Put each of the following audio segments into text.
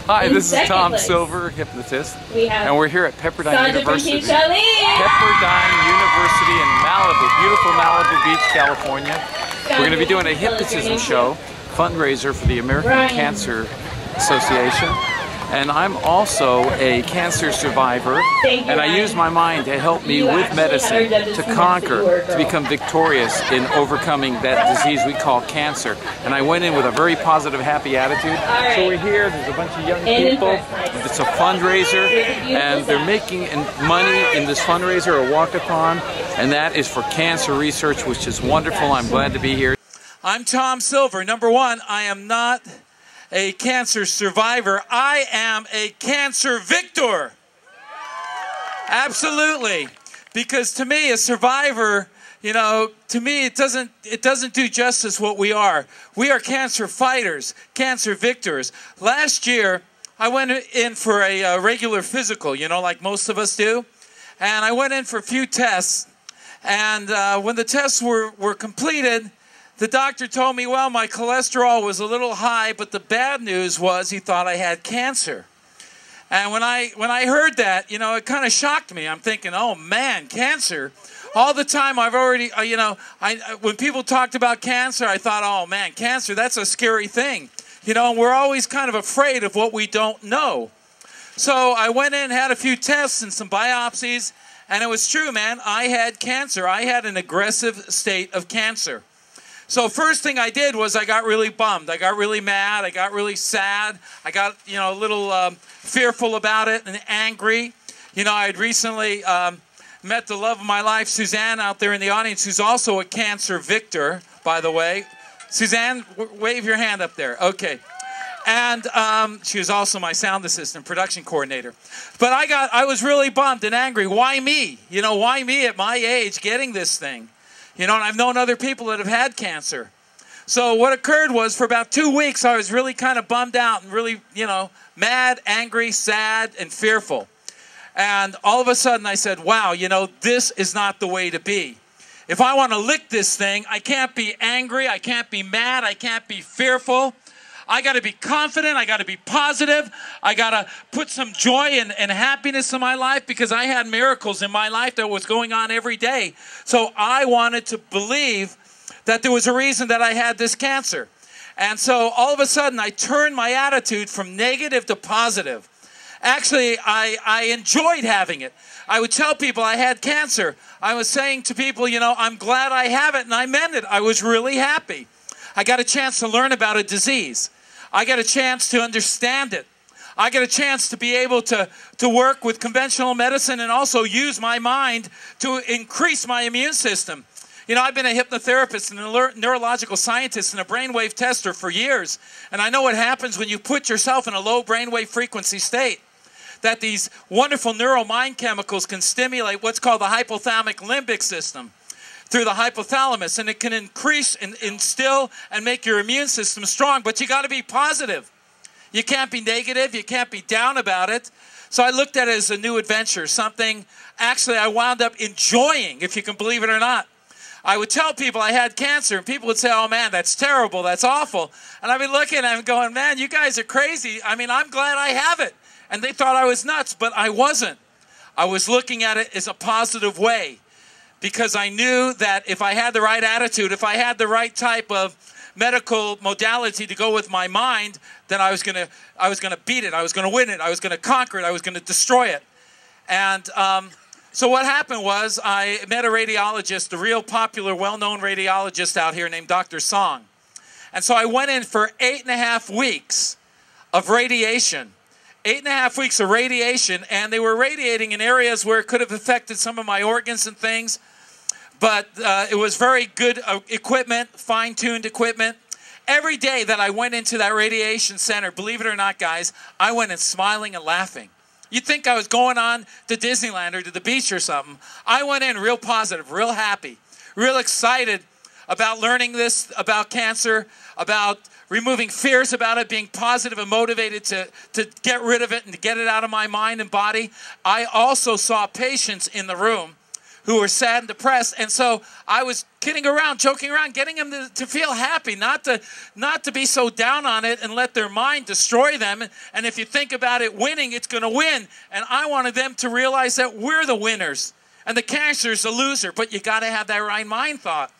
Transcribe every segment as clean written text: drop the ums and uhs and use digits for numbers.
Hi, this is Tom Silver, hypnotist, and we're here at Pepperdine University. Pepperdine University in Malibu, beautiful Malibu Beach, California. We're going to be doing a hypnotism show, fundraiser for the American Cancer Association. And I'm also a cancer survivor, and I use my mind to help me with medicine to conquer, to become victorious in overcoming that disease we call cancer. And I went in with a very positive, happy attitude. So we're here, there's a bunch of young people, it's a fundraiser, and they're making money in this fundraiser, a walkathon, and that is for cancer research, which is wonderful. I'm glad to be here. I'm Tom Silver. Number one, I am not a cancer survivor. I am a cancer victor. Absolutely. Because to me, a survivor, you know, to me it doesn't do justice what we are. We are cancer fighters, cancer victors. Last year, I went in for a regular physical, you know, like most of us do. And I went in for a few tests. And when the tests were completed, the doctor told me, well, my cholesterol was a little high, but the bad news was he thought I had cancer. And when I heard that, you know, it kind of shocked me. I'm thinking, oh man, cancer. All the time I've already, you know, when people talked about cancer, I thought, oh man, cancer, that's a scary thing. You know, and we're always kind of afraid of what we don't know. So I went in, had a few tests and some biopsies, and it was true, man. I had cancer. I had an aggressive state of cancer. So first thing I did was I got really bummed. I got really mad. I got really sad. I got, you know, a little fearful about it and angry. You know, I had recently met the love of my life, Suzanne, out there in the audience, who's also a cancer victor, by the way. Suzanne, wave your hand up there. Okay. And she was also my sound assistant, production coordinator. But I was really bummed and angry. Why me? You know, why me at my age getting this thing? You know, and I've known other people that have had cancer. So what occurred was for about 2 weeks, I was really kind of bummed out and really, you know, mad, angry, sad, and fearful. And all of a sudden I said, wow, you know, this is not the way to be. If I want to lick this thing, I can't be angry, I can't be mad, I can't be fearful. I got to be confident. I got to be positive. I got to put some joy and happiness in my life because I had miracles in my life that was going on every day. So I wanted to believe that there was a reason that I had this cancer. And so all of a sudden I turned my attitude from negative to positive. Actually, I enjoyed having it. I would tell people I had cancer. I was saying to people, you know, I'm glad I have it, and I meant it. I was really happy. I got a chance to learn about a disease. I got a chance to understand it. I got a chance to be able to work with conventional medicine and also use my mind to increase my immune system. You know, I've been a hypnotherapist and a neurological scientist and a brainwave tester for years. And I know what happens when you put yourself in a low brainwave frequency state. That these wonderful neuromind chemicals can stimulate what's called the hypothalamic limbic system through the hypothalamus, and it can increase and instill and make your immune system strong, but you got to be positive. You can't be negative, you can't be down about it. So I looked at it as a new adventure, something actually I wound up enjoying, if you can believe it or not. I would tell people I had cancer, and people would say, oh man, that's terrible, that's awful. And I'd be looking at them going, man, you guys are crazy. I mean, I'm glad I have it. And they thought I was nuts, but I wasn't. I was looking at it as a positive way. Because I knew that if I had the right attitude, if I had the right type of medical modality to go with my mind, then I was gonna beat it, I was gonna win it, I was gonna conquer it, I was gonna destroy it. And so what happened was I met a radiologist, a real popular, well-known radiologist out here named Dr. Song. And so I went in for 8.5 weeks of radiation. 8.5 weeks of radiation, and they were radiating in areas where it could have affected some of my organs and things. But it was very good equipment, fine-tuned equipment. Every day that I went into that radiation center, believe it or not, guys, I went in smiling and laughing. You'd think I was going on to Disneyland or to the beach or something. I went in real positive, real happy, real excited about learning this about cancer, about removing fears about it, being positive and motivated to get rid of it and to get it out of my mind and body. I also saw patients in the room who were sad and depressed. And so I was kidding around, joking around, getting them to feel happy, not to be so down on it and let their mind destroy them. And if you think about it, winning, it's going to win. And I wanted them to realize that we're the winners and the cancer's the loser, but you got to have that right mind thought.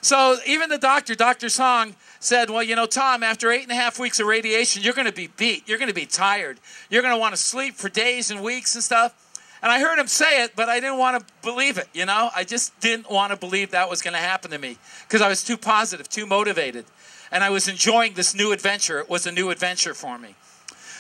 So even the doctor, Dr. Song, said, well, you know, Tom, after 8.5 weeks of radiation, you're going to be beat. You're going to be tired. You're going to want to sleep for days and weeks and stuff. And I heard him say it, but I didn't want to believe it, you know. I just didn't want to believe that was going to happen to me because I was too positive, too motivated. And I was enjoying this new adventure. It was a new adventure for me.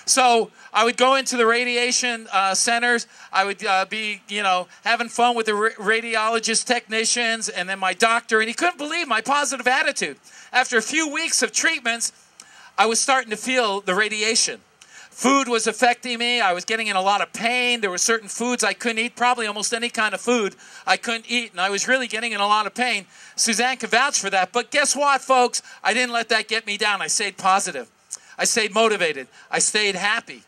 So I would go into the radiation centers. I would be, you know, having fun with the radiologist technicians and then my doctor. And he couldn't believe my positive attitude. After a few weeks of treatments, I was starting to feel the radiation. Food was affecting me. I was getting in a lot of pain. There were certain foods I couldn't eat, probably almost any kind of food I couldn't eat. And I was really getting in a lot of pain. Suzanne can vouch for that. But guess what, folks? I didn't let that get me down. I stayed positive. I stayed motivated. I stayed happy,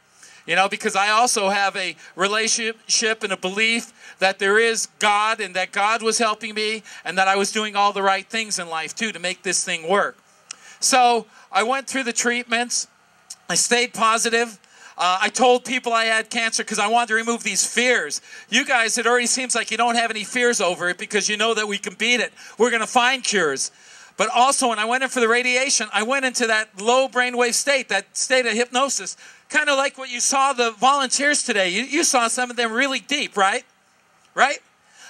you know, because I also have a relationship and a belief that there is God and that God was helping me and that I was doing all the right things in life, too, to make this thing work. So I went through the treatments. I stayed positive. I told people I had cancer because I wanted to remove these fears. You guys, it already seems like you don't have any fears over it because you know that we can beat it. We're going to find cures. But also, when I went in for the radiation, I went into that low brainwave state, that state of hypnosis, kind of like what you saw the volunteers today. You saw some of them really deep, right? Right?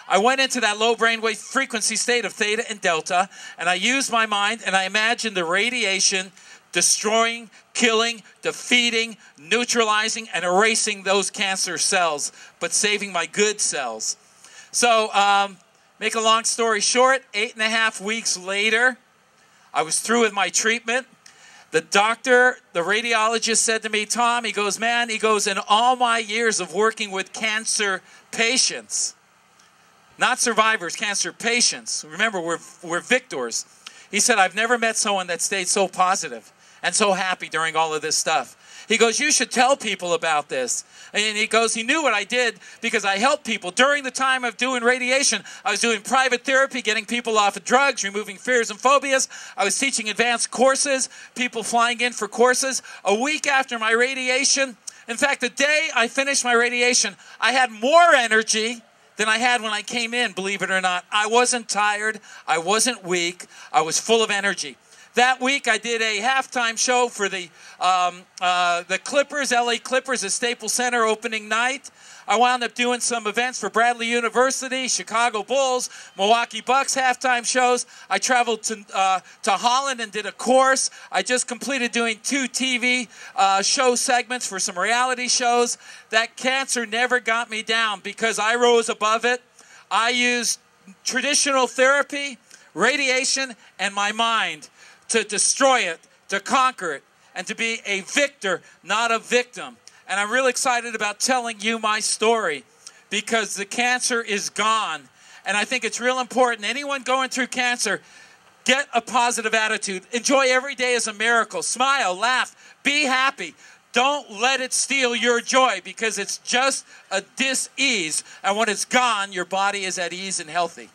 I went into that low brainwave frequency state of theta and delta, and I used my mind, and I imagined the radiation destroying, killing, defeating, neutralizing, and erasing those cancer cells, but saving my good cells. So, make a long story short, 8.5 weeks later, I was through with my treatment. The doctor, the radiologist said to me, Tom, he goes, man, he goes, in all my years of working with cancer patients, not survivors, cancer patients, remember, we're victors. He said, I've never met someone that stayed so positive and so happy during all of this stuff. He goes, you should tell people about this. And he goes, he knew what I did because I helped people. During the time of doing radiation, I was doing private therapy, getting people off of drugs, removing fears and phobias. I was teaching advanced courses, people flying in for courses. A week after my radiation, in fact, the day I finished my radiation, I had more energy than I had when I came in, believe it or not. I wasn't tired. I wasn't weak. I was full of energy. That week, I did a halftime show for the Clippers, LA Clippers at Staples Center opening night. I wound up doing some events for Bradley University, Chicago Bulls, Milwaukee Bucks halftime shows. I traveled to Holland and did a course. I just completed doing 2 TV show segments for some reality shows. That cancer never got me down because I rose above it. I used traditional therapy, radiation, and my mind to destroy it, to conquer it, and to be a victor, not a victim. And I'm really excited about telling you my story because the cancer is gone. And I think it's real important. Anyone going through cancer, get a positive attitude. Enjoy every day as a miracle. Smile, laugh, be happy. Don't let it steal your joy because it's just a dis-ease. And when it's gone, your body is at ease and healthy.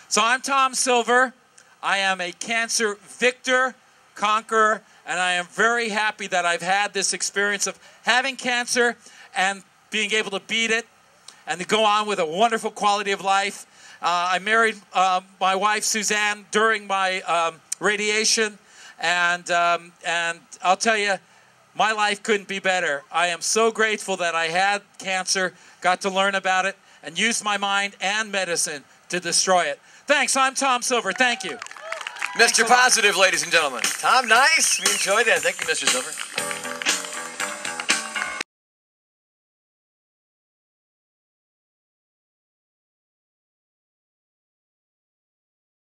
So I'm Tom Silver. I am a cancer victor, conqueror, and I am very happy that I've had this experience of having cancer and being able to beat it and to go on with a wonderful quality of life. I married my wife, Suzanne, during my radiation, and I'll tell you, my life couldn't be better. I am so grateful that I had cancer, got to learn about it, and used my mind and medicine to destroy it. Thanks. I'm Tom Silver. Thank you. Mr. Positive, ladies and gentlemen. Tom, nice. We enjoyed that. Thank you, Mr. Silver.